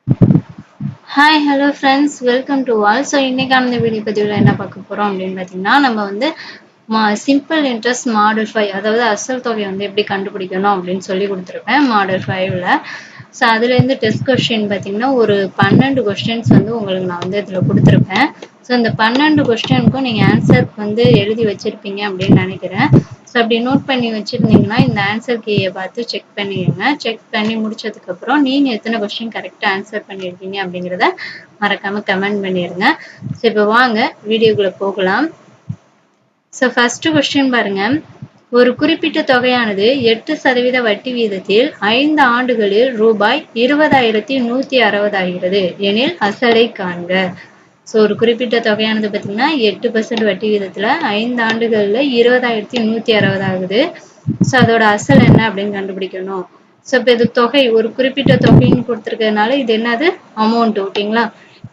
Hi hello friends, welcome to all. So இன்றைக்கான இந்த video பதிவில் என்ன பார்க்க போகிறோம் அப்படின்னு பார்த்தீங்கன்னா, நம்ம வந்து சிம்பிள் இன்ட்ரெஸ்ட் மாடல் 5, அதாவது அசல் தொகையை வந்து எப்படி கண்டுபிடிக்கணும் அப்படின்னு சொல்லி கொடுத்துருப்பேன் மாடல் 5ல். ஸோ அதுலேருந்து டெஸ்ட் கொஸ்டின் பார்த்தீங்கன்னா ஒரு 12 கொஸ்டின்ஸ் வந்து உங்களுக்கு நான் வந்து இதில் கொடுத்துருப்பேன். ஸோ இந்த 12 கொஸ்டினுக்கும் நீங்கள் ஆன்சர் வந்து எழுதி வச்சுருப்பீங்க அப்படின்னு நினைக்கிறேன். ஸோ அப்படி நோட் பண்ணி வச்சுருந்தீங்கன்னா இந்த ஆன்சர் கீயை பார்த்து செக் பண்ணிடுங்க. செக் பண்ணி முடிச்சதுக்கப்புறம் நீங்கள் எத்தனை கொஸ்டின் கரெக்டாக ஆன்சர் பண்ணியிருக்கீங்க அப்படிங்கிறத மறக்காமல் கமெண்ட் பண்ணிடுங்க. ஸோ இப்போ வாங்க வீடியோக்குள்ளே போகலாம். ஸோ ஃபஸ்ட்டு கொஸ்டின் பாருங்க. ஒரு குறிப்பிட்ட தொகையானது 8% வட்டி வீதத்தில் 5 ஆண்டுகளில் ரூபாய் 20,160 ஆகிறது எனில் அசலை காண்க. ஸோ ஒரு குறிப்பிட்ட தொகையானது பார்த்தீங்கன்னா 8% வட்டி வீதத்தில் 5 ஆண்டுகளில் 20,160 ஆகுது. ஸோ அதோட அசல் என்ன அப்படின்னு கண்டுபிடிக்கணும். ஸோ இப்போ இது தொகை, ஒரு குறிப்பிட்ட தொகைன்னு கொடுத்துருக்கிறதுனால இது என்னது அமௌண்ட், ஓகேங்களா.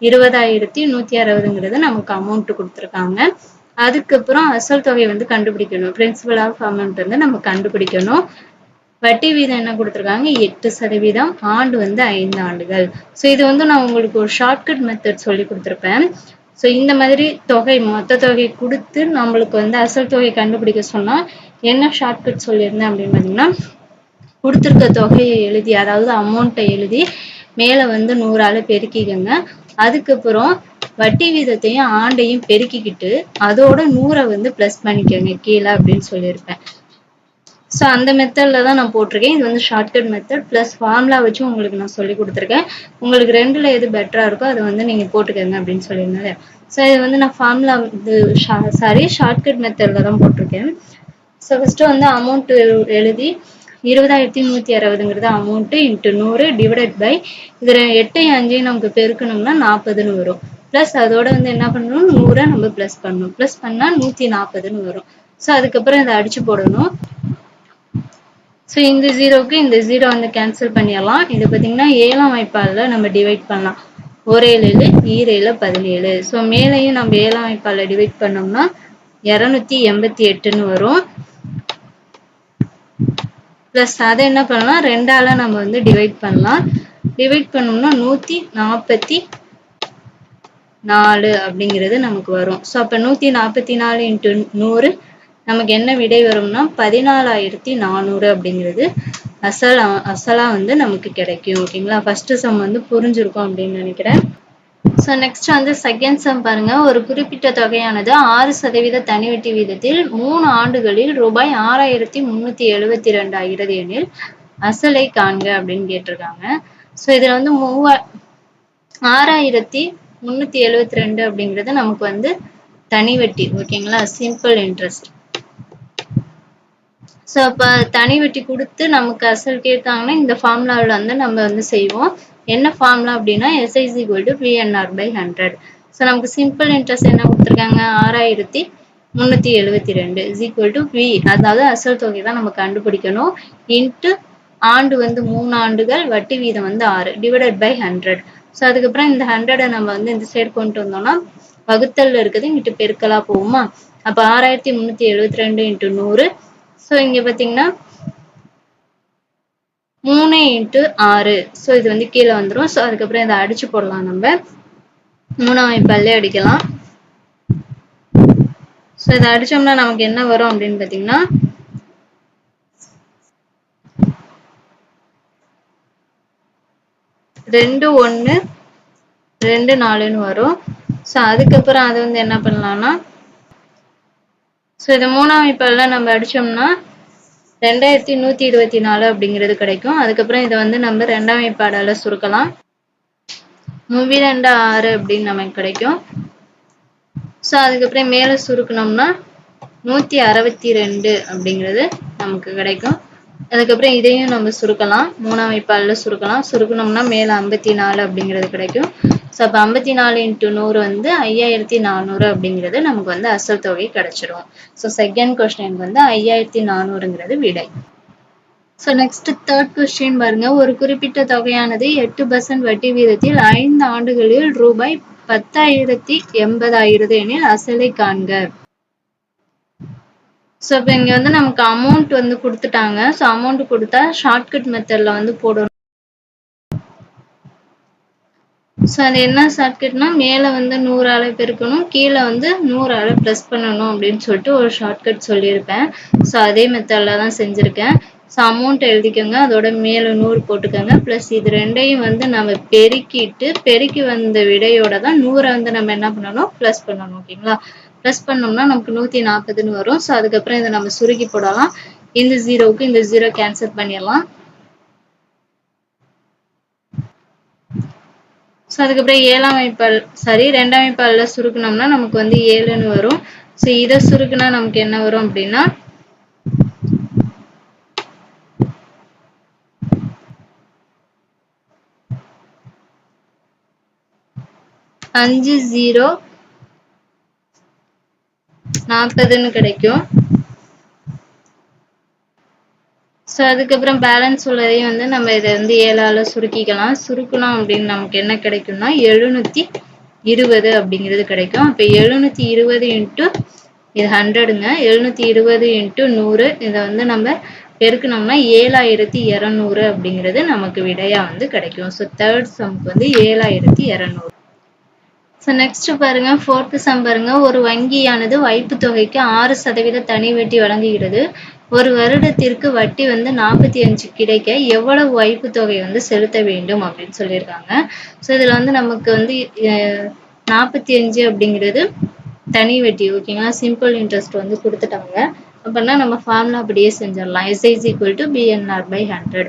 20,160ங்கிறது நமக்கு அமௌண்ட் கொடுத்துருக்காங்க. அதுக்கப்புறம் அசல் தொகை வந்து கண்டுபிடிக்கணும். பிரின்சிபல் ஆஃப் அமௌண்ட் வந்து நம்ம கண்டுபிடிக்கணும். வட்டி வீதம் என்ன கொடுத்துருக்காங்க 8%, ஆண்டு வந்து 5 ஆண்டுகள். ஸோ இது வந்து நான் உங்களுக்கு ஒரு ஷார்ட்கட் மெத்தட் சொல்லி கொடுத்துருப்பேன். ஸோ இந்த மாதிரி தொகை மொத்த தொகை கொடுத்து நம்மளுக்கு வந்து அசல் தொகை கண்டுபிடிக்க சொன்னால் என்ன ஷார்ட்கட் சொல்லியிருந்தேன் அப்படின்னு பார்த்தீங்கன்னா, கொடுத்துருக்க தொகையை எழுதி, அதாவது அமௌண்ட்டை எழுதி மேலே வந்து 100ஆல் பெருக்கிக்கங்க. அதுக்கப்புறம் வட்டி வீதத்தையும் ஆண்டையும் பெருக்கிக்கிட்டு அதோட 100 வந்து ப்ளஸ் பண்ணிக்கோங்க கீழே அப்படின்னு சொல்லியிருப்பேன். ஸோ அந்த மெத்தடில் தான் நான் போட்டிருக்கேன். இது வந்து ஷார்ட்கட் மெத்தட் ப்ளஸ் ஃபார்முலா வச்சு உங்களுக்கு நான் சொல்லி கொடுத்துருக்கேன். உங்களுக்கு ரெண்டில் எது பெட்டராக இருக்கோ அதை வந்து நீங்கள் போட்டுக்கோங்க அப்படின்னு சொல்லியிருந்தேன். ஸோ இது வந்து நான் ஃபார்முலா இது ஷார்ட்கட் மெத்தடில் தான் போட்டிருக்கேன். ஸோ ஃபஸ்ட்டு வந்து அமௌண்ட் எழுதி 20,160ங்கிறது அமௌண்ட்டு இன்ட்டு 100 டிவைடட் பை இதில் 8 5 நமக்கு பெருக்கணும்னா 40ன்னு வரும். ப்ளஸ் அதோட வந்து என்ன பண்ணணும், 100 நம்ம ப்ளஸ் பண்ணணும். ப்ளஸ் பண்ணால் 140ன்னு வரும். ஸோ அதுக்கப்புறம் இதை அடிச்சு போடணும். ஸோ இந்த ஜீரோவுக்கு இந்த ஜீரோ வந்து கேன்சல் பண்ணிடலாம். இது பார்த்தீங்கன்னா 7ஆம் வாய்ப்பாலில் நம்ம டிவைட் பண்ணலாம். 1 7 7 17. ஸோ மேலேயும் நம்ம 7ஆம் வாய்ப்பாலில் டிவைட் பண்ணோம்னா 288ன்னு வரும். ப்ளஸ் அதை என்ன பண்ணலாம், 2ஆல் நம்ம வந்து டிவைட் பண்ணலாம். டிவைட் பண்ணோம்னா 144 அப்படிங்கிறது நமக்கு வரும். ஸோ அப்போ 144 இன்ட்டு 100 நமக்கு என்ன விடை வரும்னா 14,400 அப்படிங்கிறது அசலா வந்து நமக்கு கிடைக்கும். ஓகேங்களா. ஃபர்ஸ்ட் சம் வந்து புரிஞ்சிருக்கும் அப்படின்னு நினைக்கிறேன். ஸோ நெக்ஸ்ட் வந்து செகண்ட் சம் பாருங்க. ஒரு குறிப்பிட்ட தொகையானது 6% தனி வட்டி வீதத்தில் 3 ஆண்டுகளில் ரூபாய் 6,372 ஆகிறது எனில் அசலை காண்க அப்படின்னு கேட்டிருக்காங்க. ஸோ இதுல வந்து 6,372 அப்படிங்கிறது நமக்கு வந்து தனி வட்டி, ஓகேங்களா, சிம்பிள் இன்ட்ரெஸ்ட். ஸோ அப்போ தனி வட்டி கொடுத்து நமக்கு அசல் கேட்டாங்கன்னா இந்த ஃபார்முலாவில் வந்து நம்ம வந்து செய்வோம். என்ன ஃபார்முலா அப்படின்னா SI = PNR/100. ஸோ நமக்கு சிம்பிள் இன்ட்ரெஸ்ட் என்ன கொடுத்துருக்காங்க, 6,372 V, அதாவது அசல் தொகை தான் நம்ம கண்டுபிடிக்கணும். இன்ட்டு ஆண்டு வந்து 3 ஆண்டுகள், வட்டி வீதம் வந்து 6 டிவைடட் பை 100. ஸோ அதுக்கப்புறம் இந்த 100 நம்ம வந்து இந்த சைடு கொண்டு வந்தோம்னா வகுத்தல்ல இருக்குது இங்கிட்டு பெருக்கலா போகுமா. அப்போ 6,372 இன்ட்டு 100. ஸோ இங்கே பார்த்தீங்கன்னா 3 இன்ட்டு 6. ஸோ இது வந்து கீழே வந்துடும். ஸோ அதுக்கப்புறம் இதை அடிச்சு போடலாம். நம்ம 3ஆம் வாய்ப்பால்லே அடிக்கலாம். ஸோ இதை அடிச்சோம்னா நமக்கு என்ன வரும் அப்படின்னு பார்த்தீங்கன்னா 2124ன்னு வரும். ஸோ அதுக்கப்புறம் அதை வந்து என்ன பண்ணலாம்னா, ஸோ இதை 3ஆம் வாய்ப்பால்ல நம்ம அடிச்சோம்னா 2,124 அப்படிங்கிறது கிடைக்கும். அதுக்கப்புறம் இதை வந்து நம்ம 2ஆம் வாய்ப்பாடால சுருக்கலாம். 3 2 6 அப்படின்னு நமக்கு கிடைக்கும். ஸோ அதுக்கப்புறம் மேலே சுருக்கணும்னா 162 அப்படிங்கிறது நமக்கு கிடைக்கும். அதுக்கப்புறம் இதையும் நம்ம சுருக்கலாம், 3ஆம் வாய்ப்பாலில் சுருக்கலாம். சுருக்கணும்னா மேலே 54 அப்படிங்கிறது கிடைக்கும். ஸோ அப்போ 54 இன்ட்டு 100 வந்து 5,400 அப்படிங்கிறது நமக்கு வந்து அசல் தொகை கிடைச்சிரும். ஸோ செகண்ட் கொஸ்டின் வந்து 5,400ங்கிறது விடை. ஸோ நெக்ஸ்ட் தேர்ட் கொஸ்டின் பாருங்க. ஒரு குறிப்பிட்ட தொகையானது 8% வட்டி வீதத்தில் 5 ஆண்டுகளில் ரூபாய் 10,080 ஆகிறது எனில் அசலை காண்க. ஸோ இப்போ இங்கே வந்து நமக்கு அமௌண்ட் வந்து கொடுத்துட்டாங்க. ஸோ அமௌண்ட் கொடுத்தா ஷார்ட்கட் மெத்தடில் வந்து போடணும். ஸோ அது என்ன ஷார்ட்கட்னா மேலே வந்து 100ஆல பெருக்கணும், கீழே வந்து 100ஆல ப்ளஸ் பண்ணணும் அப்படின்னு சொல்லிட்டு ஒரு ஷார்ட்கட் சொல்லியிருப்பேன். ஸோ அதே மெத்தடில் தான் செஞ்சுருக்கேன். ஸோ அமௌண்ட் எழுதிக்கோங்க, அதோட மேலே 100 போட்டுக்கோங்க. ப்ளஸ் இது ரெண்டையும் வந்து நம்ம பெருக்கிட்டு பெருக்கி வந்த விடையோட தான் 100 வந்து நம்ம என்ன பண்ணணும், ப்ளஸ் பண்ணணும். ஓகேங்களா? ப்ளஸ் பண்ணோம்னா நமக்கு 140ன்னு வரும். ஸோ அதுக்கப்புறம் இதை நம்ம சுருக்கி போடலாம். இந்த ஜீரோவுக்கு இந்த ஜீரோ கேன்சல் பண்ணிடலாம். ஸோ அதுக்கப்புறம் 7ஆம் வாய்ப்பால் ரெண்டாம் வாய்ப்பாலில் சுருக்கணும்னா நமக்கு வந்து 7ன்னு வரும். ஸோ இதை சுருக்குனா நமக்கு என்ன வரும் அப்படின்னா 5040ன்னு கிடைக்கும். ஸோ அதுக்கப்புறம் பேலன்ஸ் உள்ளதையும் வந்து நம்ம இதை வந்து 7ஆல சுருக்கிக்கலாம். சுருக்கணும் அப்படின்னு நமக்கு என்ன கிடைக்கும்னா 720 அப்படிங்கிறது கிடைக்கும். அப்போ 720 இன்ட்டு இது 100ங்க. 720 இன்ட்டு 100 இதை வந்து நம்ம பெருக்கணும்னா 7200 அப்படிங்கிறது நமக்கு விடையா வந்து கிடைக்கும். ஸோ தேர்ட் சம்க்கு வந்து 7200. ஸோ நெக்ஸ்ட் பாருங்க, ஃபோர்த் சம் பாருங்க. ஒரு வங்கியானது வைப்பு தொகைக்கு 6% தனி வட்டி வழங்குகிறது. ஒரு வருடத்திற்கு வட்டி வந்து 45 கிடைக்க எவ்வளவு வைப்பு தொகை வந்து செலுத்த வேண்டும் அப்படின்னு சொல்லியிருக்காங்க. ஸோ இதுல வந்து நமக்கு வந்து 45 அப்படிங்கிறது தனி வட்டி. ஓகேங்களா? சிம்பிள் இன்ட்ரெஸ்ட் வந்து கொடுத்துட்டாங்க. அப்படின்னா நம்ம ஃபார்முலா அப்படியே செஞ்சிடலாம். SI is equal to BNR/100.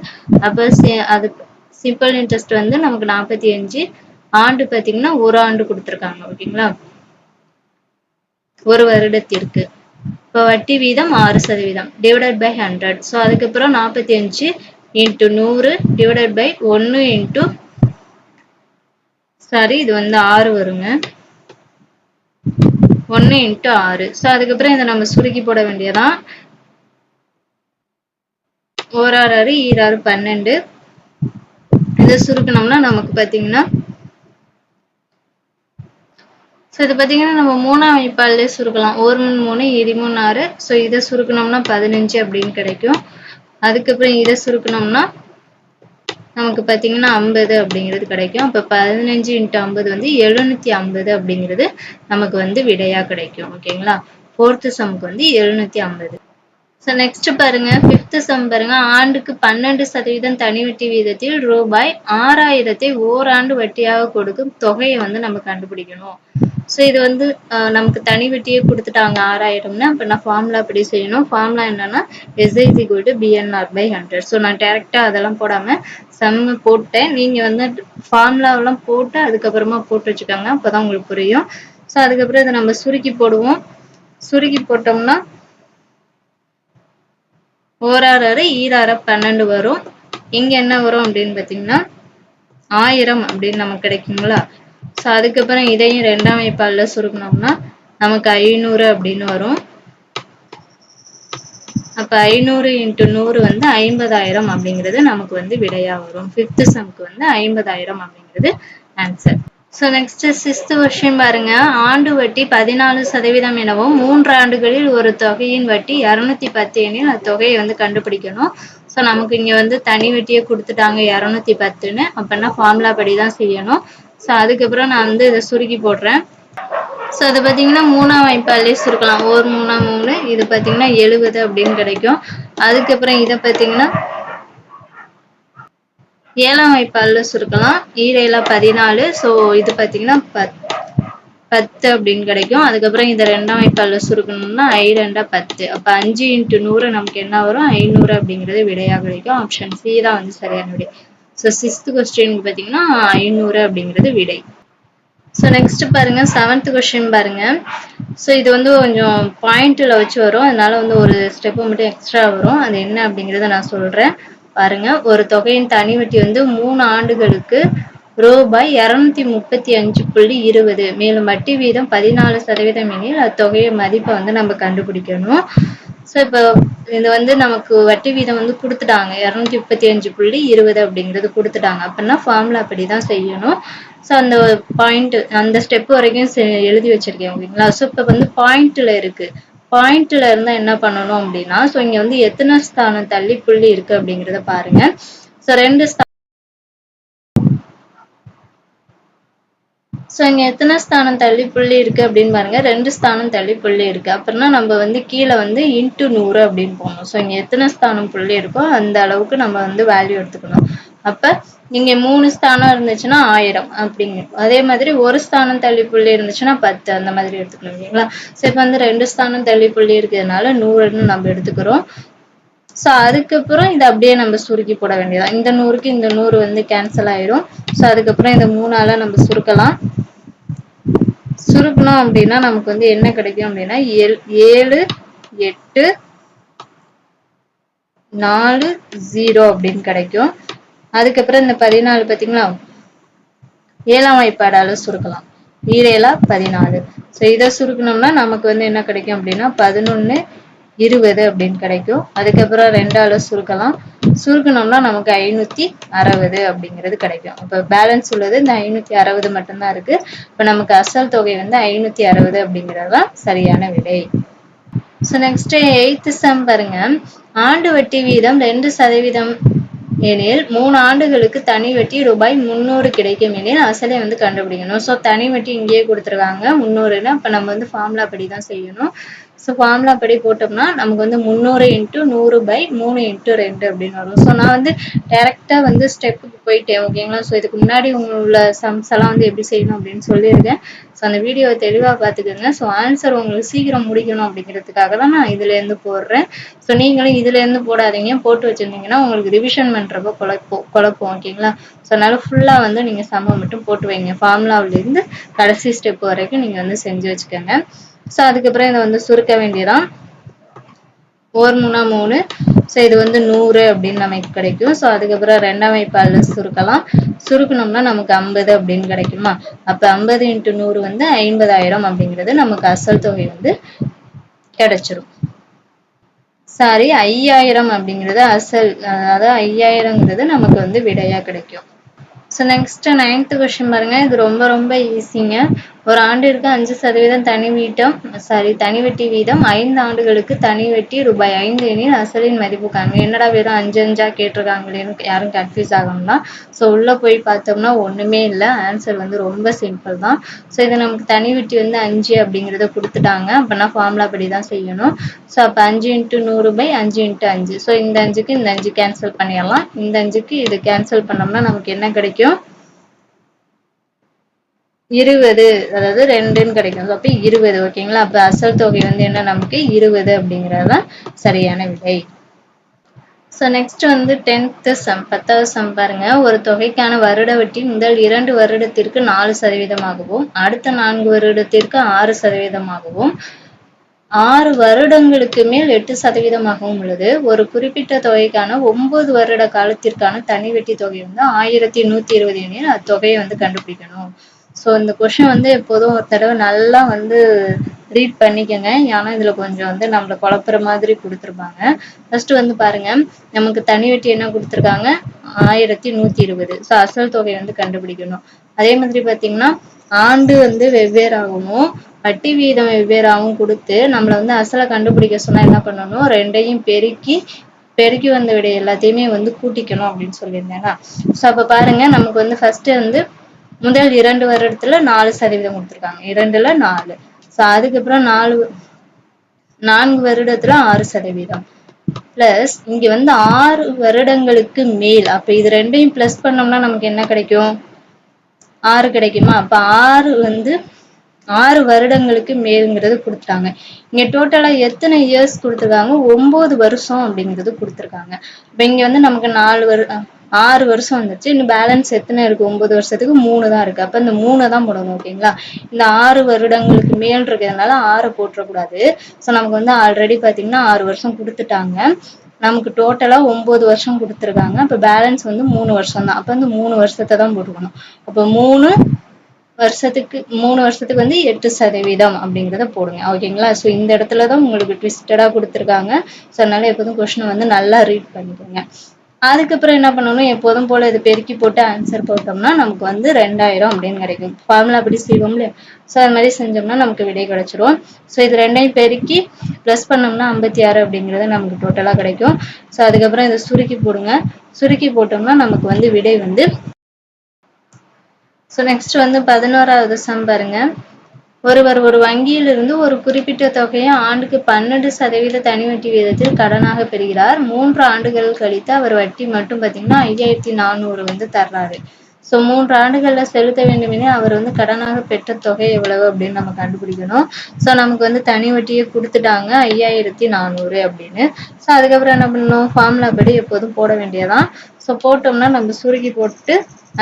அப்போ அதுக்கு சிம்பிள் இன்ட்ரெஸ்ட் வந்து நமக்கு 45, ஆண்டு பார்த்தீங்கன்னா ஒரு ஆண்டு கொடுத்துருக்காங்க. ஓகேங்களா? ஒரு வருடத்திற்கு. இப்போ வட்டி வீதம் 6% டிவைடட் பை 100. ஸோ அதுக்கப்புறம் 45 இன்ட்டு 100 டிவைடட் பை 1 இன்ட்டு இது வந்து 6 வருங்க. 1 இன்ட்டு 6. ஸோ அதுக்கப்புறம் இதை நம்ம சுருக்கி போட வேண்டியதான். 1 6 6 6 12. இதை சுருக்கணும்னா நமக்கு பார்த்தீங்கன்னா ஸோ இது பார்த்தீங்கன்னா நம்ம 3ஆம் வாய்ப்பால்லே சுருக்கலாம். 1 3 3 3 6. ஸோ இதை சுருக்கணும்னா 15 அப்படின்னு கிடைக்கும். அதுக்கப்புறம் இதை சுருக்கணும்னா நமக்கு பார்த்தீங்கன்னா 50 அப்படிங்கிறது கிடைக்கும். அப்போ 15 இன்ட்டு 50 வந்து 750 அப்படிங்கிறது நமக்கு வந்து விடையா கிடைக்கும். ஓகேங்களா? ஃபோர்த்து சம்க்கு வந்து 750. ஸோ நெக்ஸ்ட் பாருங்க, ஃபிஃப்த் சம் பாருங்க. ஆண்டுக்கு 12% தனி வட்டி வீதத்தில் ரூபாய் 6000 ஓராண்டு வட்டியாக கொடுக்கும் தொகையை வந்து நம்ம கண்டுபிடிக்கணும். ஸோ இது வந்து நமக்கு தனி வட்டியே கொடுத்துட்டாங்க 6000ன்னு. அப்போ நான் ஃபார்முலா அப்படி செய்யணும். ஃபார்முலா என்னன்னா SI is equal to BNR/100. So நான் டேரெக்டாக அதெல்லாம் போடாமல் சம்மு போட்டேன். நீங்கள் வந்து ஃபார்முலாவெல்லாம் போட்டு அதுக்கப்புறமா போட்டு வச்சுக்கோங்க. அப்போ தான் உங்களுக்கு புரியும். ஸோ அதுக்கப்புறம் இதை நம்ம சுருக்கி போடுவோம். சுருக்கி போட்டோம்னா 1 6 6 6 12 வரும். இங்க என்ன வரும் அப்படின்னு பார்த்தீங்கன்னா 1000 அப்படின்னு நமக்கு கிடைக்குங்களா? ஸோ அதுக்கப்புறம் இதையும் 2ஆம் வாய்ப்பாலில் சுருக்கணும்னா நமக்கு 500 அப்படின்னு வரும். அப்போ 500 இன்ட்டு 100 வந்து 50000 அப்படிங்கிறது நமக்கு வந்து விடையா வரும். ஃபிஃப்த் சம்க்கு வந்து 50000 அப்படிங்கிறது answer. So next sixth question பாருங்க. ஆண்டு வட்டி 14% எனவும் 3 ஆண்டுகளில் ஒரு தொகையின் வட்டி 210 எனில் அத்தொகையை வந்து கண்டுபிடிக்கணும். ஸோ நமக்கு இங்க வந்து தனி வட்டியை கொடுத்துட்டாங்க 210ன்னு. அப்படின்னா ஃபார்முலா படி தான் செய்யணும். ஸோ அதுக்கப்புறம் நான் வந்து இதை சுருக்கி போடுறேன். ஸோ அது பார்த்தீங்கன்னா 3ஆம் வாய்ப்பாலே சுருக்கலாம். 1 3 3. இது பார்த்தீங்கன்னா 70 அப்படின்னு கிடைக்கும். அதுக்கப்புறம் இதை பார்த்தீங்கன்னா 7ஆம் வாய்ப்பாலில் சுருக்கலாம். 7 14. ஸோ இது பார்த்தீங்கன்னா 10 அப்படின்னு கிடைக்கும். அதுக்கப்புறம் இந்த 2ஆம் வாய்ப்பாலில் சுருக்கணும்னா 2 10. அப்போ 5 இன்ட்டு 100 நமக்கு என்ன வரும்? 500 அப்படிங்கிறது விடையாக கிடைக்கும். ஆப்ஷன் சி தான் வந்து சரியான விடை. ஸோ சிக்ஸ்த் கொஸ்டின் பார்த்தீங்கன்னா 500 அப்படிங்கிறது விடை. ஸோ நெக்ஸ்ட் பாருங்க, செவன்த் கொஸ்டின் பாருங்க. ஸோ இது வந்து கொஞ்சம் பாயிண்ட்ல வச்சு வரும். அதனால வந்து ஒரு ஸ்டெப் மட்டும் எக்ஸ்ட்ரா வரும். அது என்ன அப்படிங்கிறத நான் சொல்றேன் பாருங்க. ஒரு தொகையின் தனி வட்டி வந்து 3 ஆண்டுகளுக்கு ரூபாய் 235.20. மேலும் வட்டி வீதம் 14% எனில் அத்தொகையை மதிப்பை வந்து நம்ம கண்டுபிடிக்கணும். ஸோ இப்போ இது வந்து நமக்கு வட்டி வீதம் வந்து கொடுத்துட்டாங்க 235.20 அப்படிங்கிறது கொடுத்துட்டாங்க. அப்படின்னா ஃபார்முலா அப்படி தான் செய்யணும். ஸோ அந்த பாயிண்ட் அந்த ஸ்டெப் வரைக்கும் எழுதி வச்சிருக்கேன். ஓகேங்களா? ஸோ இப்போ வந்து பாயிண்ட்ல இருக்கு. பாயிண்ட்ல இருந்தா என்ன பண்ணணும் அப்படின்னா, ஸோ இங்க வந்து எத்தனை ஸ்தானம் தள்ளி புள்ளி இருக்கு அப்படிங்கிறத பாருங்க. ஸோ 2 ஸோ இங்க எத்தனை ஸ்தானம் தள்ளி புள்ளி இருக்கு அப்படின்னு பாருங்க, 2 ஸ்தானம் தள்ளி புள்ளி இருக்கு. அப்புறம்னா நம்ம வந்து கீழே வந்து இன்ட்டு 100 அப்படின்னு போடணும். ஸோ இங்க எத்தனை ஸ்தானம் புள்ளி இருக்கோ அந்த அளவுக்கு நம்ம வந்து வேல்யூ எடுத்துக்கணும். அப்ப இங்க 3 ஸ்தானம் இருந்துச்சுன்னா 1000 அப்படிங்க. அதே மாதிரி ஒரு ஸ்தானம் தள்ளி புள்ளி இருந்துச்சுன்னா 10 அந்த மாதிரி எடுத்துக்கணும் இல்லைங்களா? ஸோ இப்போ வந்து 2 ஸ்தானம் தள்ளி புள்ளி இருக்கிறதுனால 100ன்னு நம்ம எடுத்துக்கிறோம். ஸோ அதுக்கப்புறம் இதை அப்படியே நம்ம சுருக்கி போட வேண்டியதான். இந்த 100க்கு இந்த 100 வந்து கேன்சல் ஆயிரும். ஸோ அதுக்கப்புறம் இந்த 3ஆல நம்ம சுருக்கலாம். சுருக்கணும் அப்படின்னா நமக்கு வந்து என்ன கிடைக்கும் அப்படின்னா 7 8 4 0 அப்படின்னு கிடைக்கும். அதுக்கப்புறம் இந்த 14 பார்த்தீங்களா, 7ஆம் வாய்ப்பாடால சுருக்கலாம். 7 14. ஸோ இதை சுருக்கணும்னா நமக்கு வந்து என்ன கிடைக்கும் அப்படின்னா 11 20 அப்படின்னு கிடைக்கும். அதுக்கப்புறம் 2ஆல சுருக்கலாம். சுருக்கணும்னா நமக்கு 560 அப்படிங்கிறது கிடைக்கும். இப்போ பேலன்ஸ் உள்ளது இந்த 560 மட்டும்தான் இருக்கு. இப்போ நமக்கு அசல் தொகை வந்து 560 அப்படிங்கிறது தான் சரியான விடை. ஸோ நெக்ஸ்ட் 8th சம் பாருங்க. ஆண்டு வட்டி வீதம் 2% எனில் 3 ஆண்டுகளுக்கு தனி வட்டி ரூபாய் 300 கிடைக்கும் எனில் அசலை வந்து கண்டுபிடிக்கணும். ஸோ தனி வட்டி இங்கேயே கொடுத்துருக்காங்க 300ன்னு. அப்போ நம்ம வந்து ஃபார்முலா படி தான் செய்யணும். ஸோ ஃபார்முலா படி போட்டோம்னா நமக்கு வந்து 300 × 100/3 × 2 அப்படின்னு வரும். ஸோ நான் வந்து டைரெக்டாக வந்து ஸ்டெப்புக்கு போயிட்டேன் ஓகேங்களா. ஸோ இதுக்கு முன்னாடி உள்ள சம்ஸ் எல்லாம் வந்து எப்படி செய்யணும் அப்படின்னு சொல்லியிருக்கேன். ஸோ அந்த வீடியோவை தெளிவாக பார்த்துக்கோங்க. ஸோ ஆன்சர் உங்களுக்கு சீக்கிரம் முடிக்கணும் அப்படிங்கிறதுக்காக தான் நான் இதுலேருந்து போடுறேன். ஸோ நீங்களும் இதுலேருந்து போடாதீங்க. போட்டு வச்சுருந்தீங்கன்னா உங்களுக்கு ரிவிஷன் பண்ணுறப்போ குழப்பம் ஓகேங்களா. ஸோ அதனால ஃபுல்லாக வந்து நீங்கள் சம்ம மட்டும் போட்டு வைங்க. ஃபார்முலாவிலேருந்து கடைசி ஸ்டெப் வரைக்கும் நீங்கள் வந்து செஞ்சு வச்சுக்கோங்க. ஸோ அதுக்கப்புறம் இதை வந்து சுருக்க வேண்டியதான். 4 3 3. ஸோ இது வந்து 100 அப்படின்னு நமக்கு கிடைக்கும். ஸோ அதுக்கப்புறம் 2ஆம் வாய்ப்பாடுல சுருக்கலாம். சுருக்கணும்னா நமக்கு 50 அப்படின்னு கிடைக்குமா. அப்போ 50 × 100 வந்து 50,000 அப்படிங்கிறது நமக்கு அசல் தொகை வந்து கிடைச்சிரும். சாரி 5000 அப்படிங்கிறது அசல், அதாவது 5000ங்கிறது நமக்கு வந்து விடையா கிடைக்கும். ஸோ நெக்ஸ்ட் 9th கொஸ்டின் பாருங்க. இது ரொம்ப ஈஸிங்க. ஒரு ஆண்டிற்கு 5% தனி வட்டி வீதம் 5 ஆண்டுகளுக்கு தனி வட்டி ரூபாய் 5 எனில் அசலின் மதிப்பு காண்க. என்னடா வெறும் 5 கேட்டிருக்காங்களேன்னு யாரும் கன்ஃபியூஸ் ஆகணும்னா, ஸோ உள்ள போய் பார்த்தோம்னா ஒண்ணுமே இல்லை. ஆன்சர் வந்து ரொம்ப சிம்பிள் தான். ஸோ இது நமக்கு தனி வட்டி வந்து 5 அப்படிங்கிறத கொடுத்துட்டாங்க. அப்படின்னா ஃபார்முலா படி தான் செய்யணும். ஸோ அப்போ 5 × 100/5 × 5. ஸோ இந்த 5க்கு இந்த 5 கேன்சல் பண்ணிடலாம். இந்த 5க்கு இது கேன்சல் பண்ணோம்னா நமக்கு என்ன கிடைக்கும், 20, அதாவது 2ன்னு கிடைக்கும். அப்ப 20 ஓகேங்களா. அப்ப அசல் தொகை வந்து என்ன நமக்கு 20 அப்படிங்கறதுதான் சரியான விடை. ஸோ நெக்ஸ்ட் வந்து 10th சம் 10வது சம் பாருங்க. ஒரு தொகைக்கான வருட வட்டி முதல் 2 வருடத்திற்கு 4% அடுத்த 4 வருடத்திற்கு 6% 6 வருடங்களுக்கு மேல் 8% உள்ளது. ஒரு குறிப்பிட்ட தொகைக்கான 9 வருட காலத்திற்கான தனி வட்டி தொகை வந்து 1120 எனில் அத்தொகையை வந்து கண்டுபிடிக்கணும். ஸோ இந்த கொஸ்டின் வந்து எப்போதும் ஒரு தடவை நல்லா வந்து ரீட் பண்ணிக்கோங்க. ஏன்னா இதுல கொஞ்சம் வந்து நம்மளை குழப்புற மாதிரி கொடுத்துருப்பாங்க. ஃபர்ஸ்ட் வந்து பாருங்க, நமக்கு தனி வட்டி என்ன கொடுத்துருக்காங்க 1120. ஸோ அசல் தொகை வந்து கண்டுபிடிக்கணும். அதே மாதிரி பாத்தீங்கன்னா ஆண்டு வந்து வெவ்வேறாகவும் வட்டி வீதம் வெவ்வேறாகவும் கொடுத்து நம்மளை வந்து அசலை கண்டுபிடிக்க சொன்னா என்ன பண்ணணும், ரெண்டையும் பெருக்கி வந்த விட எல்லாத்தையுமே வந்து கூட்டிக்கணும் அப்படின்னு சொல்லியிருந்தேன்னா. ஸோ அப்ப பாருங்க நமக்கு வந்து ஃபர்ஸ்ட் வந்து முதல் 2 வருடத்துல 4% கொடுத்துருக்காங்க. 2ல 4. ஸோ அதுக்கப்புறம் 4 வருடத்துல 6% பிளஸ் இங்க வந்து 6 வருடங்களுக்கு மேல். அப்ப இது ரெண்டையும் பிளஸ் பண்ணோம்னா நமக்கு என்ன கிடைக்கும், 6 கிடைக்குமா. அப்ப 6 வருடங்களுக்கு மேல்ங்கிறது கொடுத்துட்டாங்க. இங்க டோட்டலா எத்தனை இயர்ஸ் கொடுத்துருக்காங்க, 9 வருஷம் அப்படிங்கிறது கொடுத்துருக்காங்க. இப்ப இங்க வந்து நமக்கு 6 வருஷம் வந்துச்சு. இன்னும் பேலன்ஸ் எத்தனை இருக்கு, 9 வருஷத்துக்கு 3 தான் இருக்கு. அப்ப இந்த 3 தான் போடணும் ஓகேங்களா. இந்த 6 வருடங்களுக்கு மேல் இருக்கிறதுனால 6 போட்டுறக்கூடாது. ஸோ நமக்கு வந்து ஆல்ரெடி பாத்தீங்கன்னா 6 வருஷம் கொடுத்துட்டாங்க. நமக்கு டோட்டலா 9 வருஷம் கொடுத்துருக்காங்க. அப்ப பேலன்ஸ் வந்து 3 வருஷம் தான். அப்ப வந்து 3 வருஷத்தை தான் போட்டுக்கணும். அப்ப 3 வருஷத்துக்கு வந்து 8% அப்படிங்கிறத போடுங்க ஓகேங்களா. ஸோ இந்த இடத்துலதான் உங்களுக்கு ட்விஸ்டடா கொடுத்துருக்காங்க. ஸோ அதனால எப்போதும் கொஸ்டின் வந்து நல்லா ரீட் பண்ணிக்கோங்க. அதுக்கப்புறம் என்ன பண்ணணும், எப்போதும் போல இது பெருக்கி போட்டு ஆன்சர் போட்டோம்னா நமக்கு வந்து 2000 அப்படின்னு கிடைக்கும். ஃபார்முலா அப்படி செய்வோம் இல்லையா. ஸோ அது மாதிரி செஞ்சோம்னா நமக்கு விடை கிடைச்சிரும். ஸோ இது ரெண்டையும் பெருக்கி பிளஸ் பண்ணோம்னா 56 அப்படிங்கிறது நமக்கு டோட்டலா கிடைக்கும். ஸோ அதுக்கப்புறம் இதை சுருக்கி போடுங்க. சுருக்கி போட்டோம்னா நமக்கு வந்து விடை வந்து ஸோ நெக்ஸ்ட் வந்து 11வது சம் பாருங்க. ஒருவர் ஒரு வங்கியிலிருந்து ஒரு குறிப்பிட்ட தொகையை ஆண்டுக்கு 12% தனி வட்டி வீதத்தில் கடனாக பெறுகிறார். 3 ஆண்டுகள் கழித்து அவர் வட்டி மட்டும் பார்த்தீங்கன்னா 5400 வந்து தர்றாரு. ஸோ 3 ஆண்டுகள்ல செலுத்த வேண்டுமெனில் அவர் வந்து கடனாக பெற்ற தொகை எவ்வளவு அப்படின்னு நம்ம கண்டுபிடிக்கணும். ஸோ நமக்கு வந்து தனி வட்டியை கொடுத்துட்டாங்க 5400 அப்படின்னு. ஸோ அதுக்கப்புறம் என்ன பண்ணணும், ஃபார்முலா படி எப்போதும் போட வேண்டியதான். ஸோ போட்டோம்னா நம்ம சுருக்கி போட்டு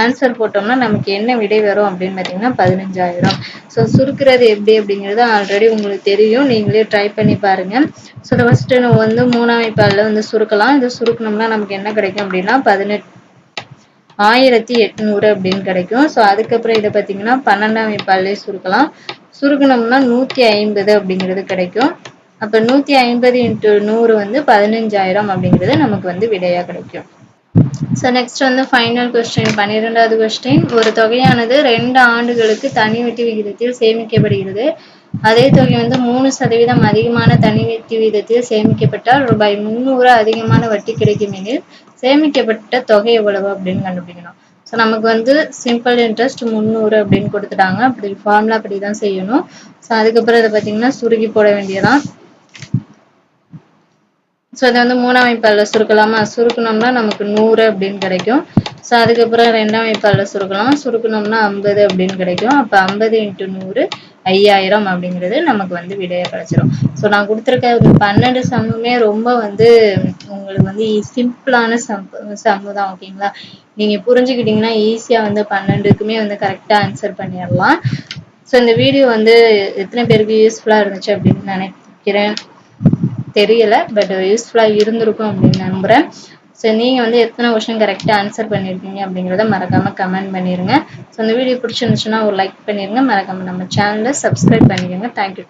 ஆன்சர் போட்டோம்னா நமக்கு என்ன விடை வரும் அப்படின்னு பார்த்தீங்கன்னா 15000. ஸோ சுருக்குறது எப்படி அப்படிங்கிறது ஆல்ரெடி உங்களுக்கு தெரியும், நீங்களே ட்ரை பண்ணி பாருங்க. ஸோ ஃபர்ஸ்ட் நம்ம வந்து 3ஆம் வாய்ப்பாடில் வந்து சுருக்கலாம். இது சுருக்கணும்னா நமக்கு என்ன கிடைக்கும் அப்படின்னா 1800 அப்படின்னு கிடைக்கும். ஸோ அதுக்கப்புறம் இதை பார்த்தீங்கன்னா 12ஆம் வாய்ப்பாடிலே சுருக்கலாம். சுருக்கணும்னா 150 அப்படிங்கிறது கிடைக்கும். அப்போ 150 × 100 வந்து 15000 அப்படிங்கிறது நமக்கு வந்து விடையா கிடைக்கும். ஸோ நெக்ஸ்ட் வந்து ஃபைனல் கொஸ்டின் 12வது கொஸ்டின். ஒரு தொகையானது 2 ஆண்டுகளுக்கு தனி வட்டி விகிதத்தில் சேமிக்கப்படுகிறது. அதே தொகை வந்து 3% அதிகமான தனி வட்டி விகிதத்தில் சேமிக்கப்பட்டால் ரூபாய் 300 அதிகமான வட்டி கிடைக்கும் எனில் சேமிக்கப்பட்ட தொகை எவ்வளவு அப்படின்னு கண்டுபிடிக்கணும். ஸோ நமக்கு வந்து சிம்பிள் இன்ட்ரெஸ்ட் 300 அப்படின்னு கொடுத்துட்டாங்க. அப்படி ஃபார்முலா அப்படி தான் செய்யணும். ஸோ அதுக்கப்புறம் இதை பார்த்தீங்கன்னா சுருக்கி போட வேண்டியதான். ஸோ அதை வந்து 3ஆம் வாய்ப்பாடில் சுருக்கலாமா, சுருக்கணும்னா நமக்கு 100 அப்படின்னு கிடைக்கும். ஸோ அதுக்கப்புறம் 2ஆம் வாய்ப்பாடில் சுருக்கலாம். சுருக்கணும்னா 50 அப்படின்னு கிடைக்கும். அப்போ 50 × 100 5000 அப்படிங்கிறது நமக்கு வந்து விடையாக கிடைச்சிரும். ஸோ நான் கொடுத்துருக்க 12 சம்முமே ரொம்ப வந்து உங்களுக்கு வந்து சிம்பிளான சம்மு தான். ஓகேங்களா, நீங்கள் புரிஞ்சுக்கிட்டீங்கன்னா ஈஸியாக வந்து 12க்குமே வந்து கரெக்டாக ஆன்சர் பண்ணிடலாம். ஸோ இந்த வீடியோ வந்து எத்தனை பேருக்கு யூஸ்ஃபுல்லாக இருந்துச்சு அப்படின்னு நினைக்கிறேன் தெரியல, பட் யூஸ்ஃபுல்லாக இருந்திருக்கும் அப்படின்னு நம்புகிறேன். ஸோ நீங்கள் வந்து எத்தனை கொஸ்டின் கரெக்டாக ஆன்சர் பண்ணியிருக்கீங்க அப்படிங்கிறத மறக்காமல் கமெண்ட் பண்ணிடுங்க. ஸோ இந்த வீடியோ பிடிச்சிருந்துச்சுன்னா ஒரு லைக் பண்ணிடுங்க. மறக்காமல் நம்ம சேனலை சப்ஸ்கிரைப் பண்ணிடுங்க. தேங்க்யூ.